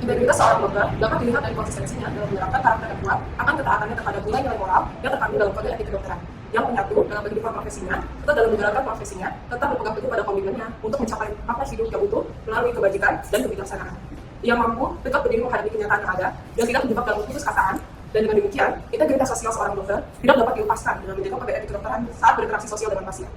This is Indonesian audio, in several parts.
Integritas seorang dokter dapat dilihat dari konsistensinya dalam menerapkan karakter yang kuat akan ketaatannya terhadap nilai-nilai moral yang terkandung dalam kode etik kedokteran, yang menyatu dalam kehidupan profesinya, serta dalam menjalankan profesinya, tetap berpegang teguh pada komitmennya untuk mencapai makna hidup yang utuh melalui kebajikan dan kebijaksanaan. Ia mampu tetap berdiri menghadapi kenyataan yang ada dan tidak terjebak dalam putus-asaan. Dan dengan demikian, integritas sosial seorang dokter tidak dapat dilepaskan dalam menjaga kode etik kedokteran saat berinteraksi sosial dengan pasien.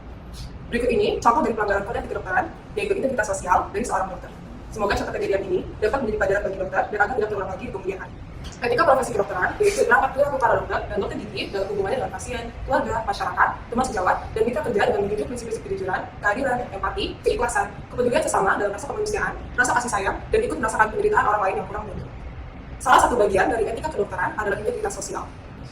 Berikut ini contoh dari pelanggaran kode etik kedokteran, yaitu integritas sosial dari seorang dokter. Semoga contoh kejadian ini dapat menjadi pelajaran bagi dokter dan agar tidak terulang lagi di kemudian hari. Etika profesi kedokteran yaitu berangkat perilaku para dokter dan dokter gigi dalam hubungannya dengan pasien, keluarga, masyarakat, teman sejawat, dan mitra kerja dengan menjunjung prinsip-prinsip kejujuran, keadilan, empati, keikhlasan, kepedulian sesama dalam rasa kemanusiaan, rasa kasih sayang, dan ikut merasakan penderitaan orang lain yang kurang beruntung. Salah satu bagian dari etika kedokteran adalah integritas sosial.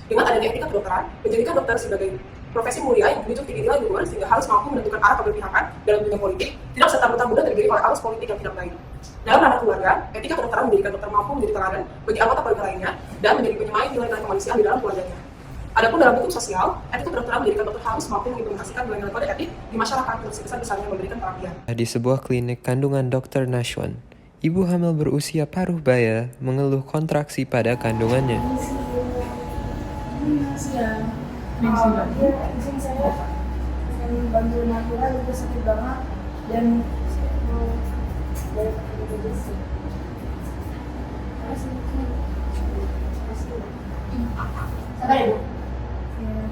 Dengan adanya etika kedokteran, menjadikan dokter sebagai profesi mulia yang menunjuk tinggi nilai luhur sehingga harus mampu menentukan arah keberpihakan dalam dunia politik, tidak serta-merta mudah tergiring oleh arus politik yang tidak baik. Dalam ranah keluarga, etika kedokteran menjadikan dokter mampu menjadi teladan bagi anggota keluarga lainnya dan menjadi penyemai nilai-nilai kemanusiaan di dalam keluarganya. Adapun dalam hukum sosial, etika kedokteran menjadikan dokter harus mampu mengimplementasikan nilai-nilai kode etik di masyarakat untuk sebesar-besarnya memberikan pengabdian. Di sebuah klinik kandungan Dr. Nashwan, ibu hamil berusia paruh baya mengeluh kontraksi pada kandungannya. Izin saya ingin bantu natural itu sakit banget dan saya mau dari BPJS. Sabar ya, Bu. Ya.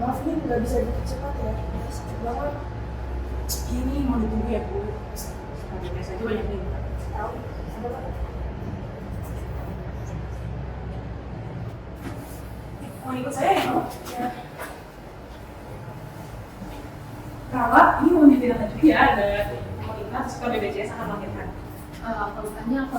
Maaf nih nggak bisa dipercepat ya, sakit banget. Ini mau ditunggu ya, Bu. Biasa aja banyak nih. Tahu? Sabar banget. Mau ikut saya ya, Bu? Ya. Kalau ini mau ditindaklanjuti ya, ada kita terus ke BPJS akan melahirkan. Keluhannya apa?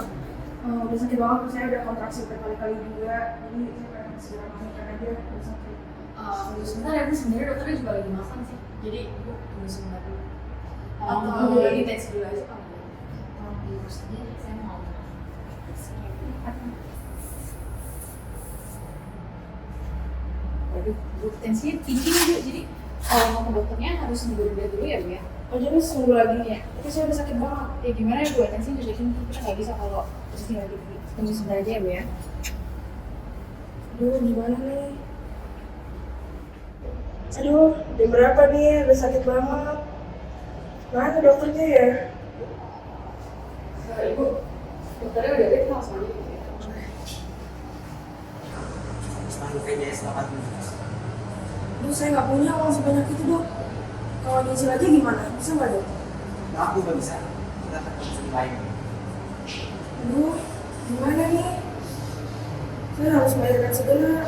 Udah sakit banget, saya udah kontraksi berkali-kali juga, jadi saya pengen segera melahirkan aja, udah sakit. Tunggu sebentar ya, Bu. Sebenarnya dokternya juga lagi makan sih. Jadi Ibu tunggu sebentar dulu. Oh, Atau iya. lagi tes dulu aja kalau diurus aja, saya mau. Waduh, Bu, tensinya tinggi nih, Bu. Jadi kalau mau ke dokternya harus nunggu dulu ya, Bu ya. Oh jadi seminggu lagi nih ya? Tapi saya udah sakit banget. Ya gimana ya, Bu? Tensinya juga tinggi. Kita nggak bisa kalau terus tinggal tunggu sebentar aja ya, Bu ya. Aduh, gimana nih? Aduh, jam berapa nih? Udah sakit banget. Mana dokternya ya? Ibu, dokternya udah ada kenal sama dia. Aduh, saya nggak punya uang sebanyak itu, Dok. Kalau nyicil aja gimana? Bisa nggak, Dok? Aku nggak bisa, kita akan segi lain. Aduh, gimana nih? Saya harus melahirkan segera.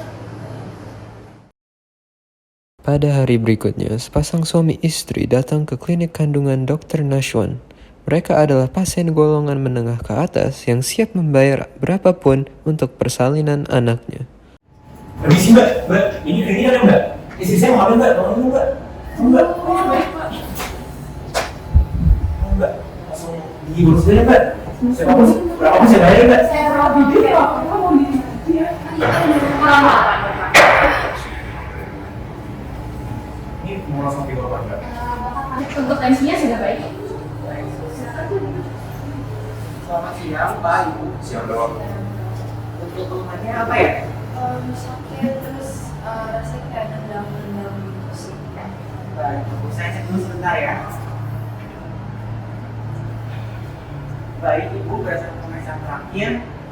Pada hari berikutnya, sepasang suami istri datang ke klinik kandungan Dr. Nashwan. Mereka adalah pasien golongan menengah ke atas yang siap membayar berapapun untuk persalinan anaknya. Permisi mbak, ini ada mbak? Istri saya mau hamil mbak, tolong dulu mbak. Mbak, mbak, langsung diurus aja mbak. Berapa saya bayar mbak? Saya rawat bibir ya, Pak. Kamu mau di ya? Ini mau langsung diurus mbak. Untuk tensinya sudah baik. Selamat siang Pak, Ibu. Siang dong. Untuk keluhannya apa ya? Sakit terus rasanya kayak nendang-nendang gitu sih. Baik, saya cek dulu sebentar ya. Baik Ibu, berdasarkan pemeriksaan terakhir,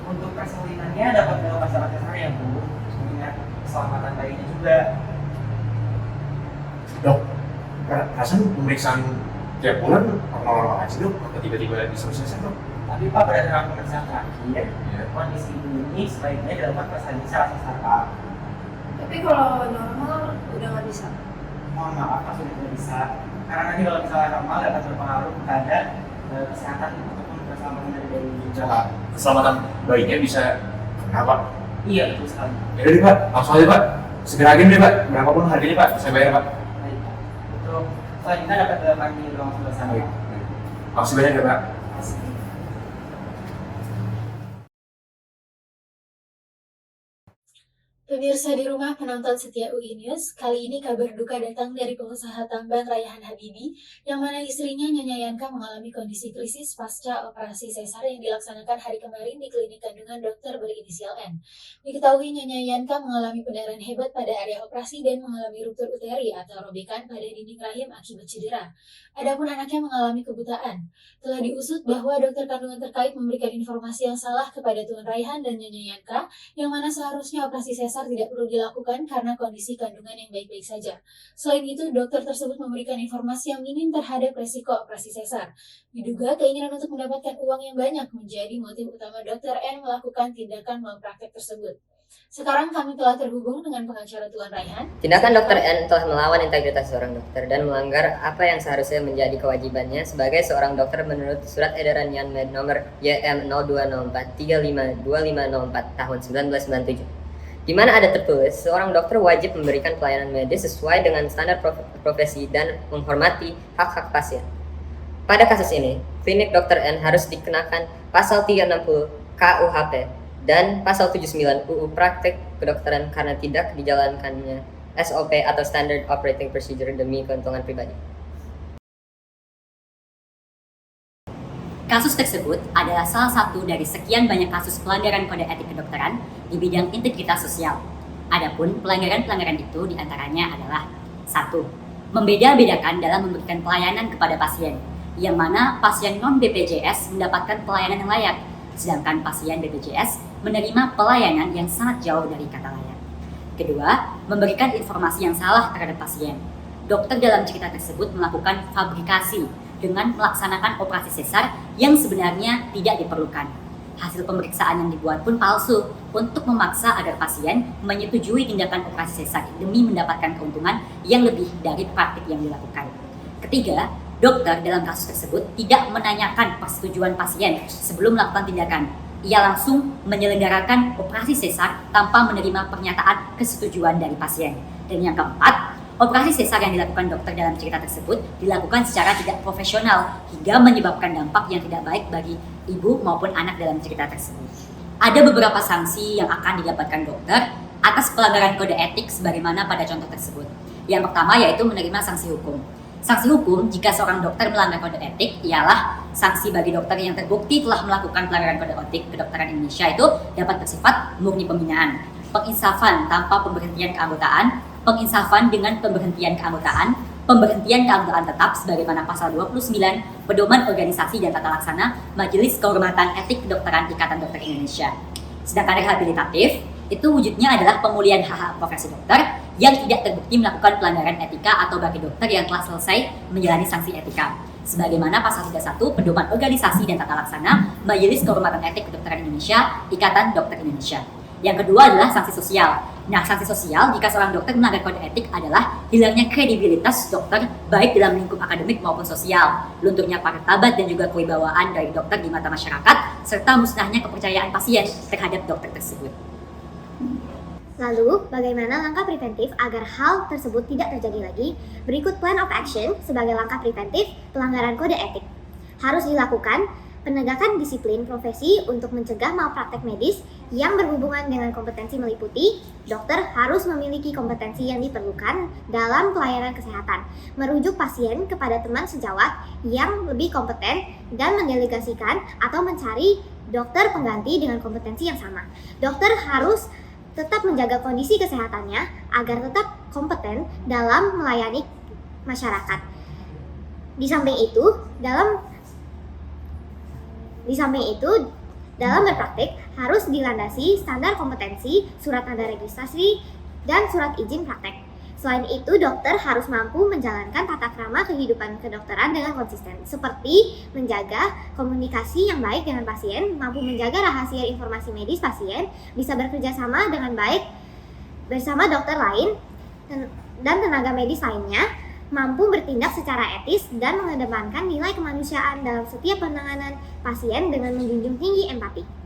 untuk persalinannya dapat dalam masalah dasar ya Bu. Mengingat keselamatan bayinya juga. Dok, perasaan pemeriksaan tiap bulan normal aja dok, atau tiba-tiba disuruh selesai dok? Tapi Pak, berdasarkan pemeriksaan terakhir, kondisi ibu ini sebaiknya dilakukan persalinan secara sesar Pak. Tapi kalau normal udah nggak bisa. Mohon maaf Pak, sudah tidak bisa. Karena nanti kalau misalnya normal dapat berpengaruh pada kesehatan ataupun keselamatan dari bayi. Cara keselamatan bayinya bisa kenapa? Iya, betul sekali. Ya udah deh Pak, langsung aja Pak. Segera aja deh Pak, berapapun harganya Pak, saya bayar Pak. Baik Pak. Untuk selanjutnya dapat dilakukan di ruang sebelah sana Baik. Pak. Makasih banyak ya Pak. Pemirsa di rumah penonton setia UI News, kali ini kabar duka datang dari pengusaha tambang Raihan Habibi, yang mana istrinya Nyonya Yanka mengalami kondisi krisis pasca operasi sesar yang dilaksanakan hari kemarin di klinik kandungan dokter berinisial N. Diketahui Nyonya Yanka mengalami pendarahan hebat pada area operasi dan mengalami ruptur uteri atau robekan pada dinding rahim akibat cedera. Adapun anaknya mengalami kebutaan. Telah diusut bahwa dokter kandungan terkait memberikan informasi yang salah kepada Tuan Raihan dan Nyonya Yanka, yang mana seharusnya operasi sesar tidak perlu dilakukan karena kondisi kandungan yang baik-baik saja. Selain itu, dokter tersebut memberikan informasi yang minim terhadap resiko operasi sesar. Diduga keinginan untuk mendapatkan uang yang banyak menjadi motif utama Dr. N melakukan tindakan malpraktek tersebut. Sekarang kami telah terhubung dengan pengacara Tuan Raihan. Tindakan Dr. N telah melawan integritas seorang dokter dan melanggar apa yang seharusnya menjadi kewajibannya sebagai seorang dokter menurut Surat Edaran Yanmed nomor YM0204352504 tahun 1997. Di mana ada tertulis, seorang dokter wajib memberikan pelayanan medis sesuai dengan standar profesi dan menghormati hak-hak pasien. Pada kasus ini, klinik Dr. N harus dikenakan pasal 360 KUHP dan pasal 79 UU Praktek Kedokteran karena tidak dijalankannya SOP atau Standard Operating Procedure demi keuntungan pribadi. Kasus tersebut adalah salah satu dari sekian banyak kasus pelanggaran kode etik kedokteran di bidang integritas sosial. Adapun pelanggaran-pelanggaran itu diantaranya adalah 1. Membeda-bedakan dalam memberikan pelayanan kepada pasien, yang mana pasien non-BPJS mendapatkan pelayanan yang layak, sedangkan pasien BPJS menerima pelayanan yang sangat jauh dari kata layak. Kedua, memberikan informasi yang salah terhadap pasien. Dokter dalam cerita tersebut melakukan fabrikasi dengan melaksanakan operasi sesar yang sebenarnya tidak diperlukan. Hasil pemeriksaan yang dibuat pun palsu untuk memaksa agar pasien menyetujui tindakan operasi sesar demi mendapatkan keuntungan yang lebih dari praktik yang dilakukan. Ketiga, dokter dalam kasus tersebut tidak menanyakan persetujuan pasien sebelum melakukan tindakan. Ia langsung menyelenggarakan operasi sesar tanpa menerima pernyataan kesetujuan dari pasien. Dan yang keempat, operasi sesar yang dilakukan dokter dalam cerita tersebut dilakukan secara tidak profesional hingga menyebabkan dampak yang tidak baik bagi ibu maupun anak dalam cerita tersebut. Ada beberapa sanksi yang akan didapatkan dokter atas pelanggaran kode etik sebagaimana pada contoh tersebut. Yang pertama yaitu menerima sanksi hukum. Sanksi hukum jika seorang dokter melanggar kode etik ialah sanksi bagi dokter yang terbukti telah melakukan pelanggaran kode etik kedokteran Indonesia itu dapat bersifat murni pembinaan, penginsafan tanpa pemberhentian keanggotaan, penginsafan dengan pemberhentian keanggotaan, pemberhentian keanggotaan tetap sebagaimana pasal 29 Pedoman Organisasi dan Tata Laksana Majelis Kehormatan Etik Kedokteran Ikatan Dokter Indonesia. Sedangkan rehabilitatif itu wujudnya adalah pemulihan hak-hak profesi dokter yang tidak terbukti melakukan pelanggaran etika atau bagi dokter yang telah selesai menjalani sanksi etika. Sebagaimana pasal 31 Pedoman Organisasi dan Tata Laksana Majelis Kehormatan Etik Kedokteran Indonesia Ikatan Dokter Indonesia. Yang kedua adalah sanksi sosial. Nah, sanksi sosial jika seorang dokter melanggar kode etik adalah hilangnya kredibilitas dokter baik dalam lingkup akademik maupun sosial, lunturnya martabat dan juga kewibawaan dari dokter di mata masyarakat, serta musnahnya kepercayaan pasien terhadap dokter tersebut. Lalu, bagaimana langkah preventif agar hal tersebut tidak terjadi lagi? Berikut plan of action sebagai langkah preventif pelanggaran kode etik. Harus dilakukan penegakan disiplin profesi untuk mencegah malpraktek medis yang berhubungan dengan kompetensi meliputi, dokter harus memiliki kompetensi yang diperlukan dalam pelayanan kesehatan, merujuk pasien kepada teman sejawat yang lebih kompeten dan mendelegasikan atau mencari dokter pengganti dengan kompetensi yang sama. Dokter harus tetap menjaga kondisi kesehatannya agar tetap kompeten dalam melayani masyarakat. Di samping itu, dalam berpraktik harus dilandasi standar kompetensi, surat tanda registrasi, dan surat izin praktek. Selain itu, dokter harus mampu menjalankan tata krama kehidupan kedokteran dengan konsisten, seperti menjaga komunikasi yang baik dengan pasien, mampu menjaga rahasia informasi medis pasien, bisa bekerja sama dengan baik bersama dokter lain dan tenaga medis lainnya, mampu bertindak secara etis dan mengedepankan nilai kemanusiaan dalam setiap penanganan pasien dengan menjunjung tinggi empati.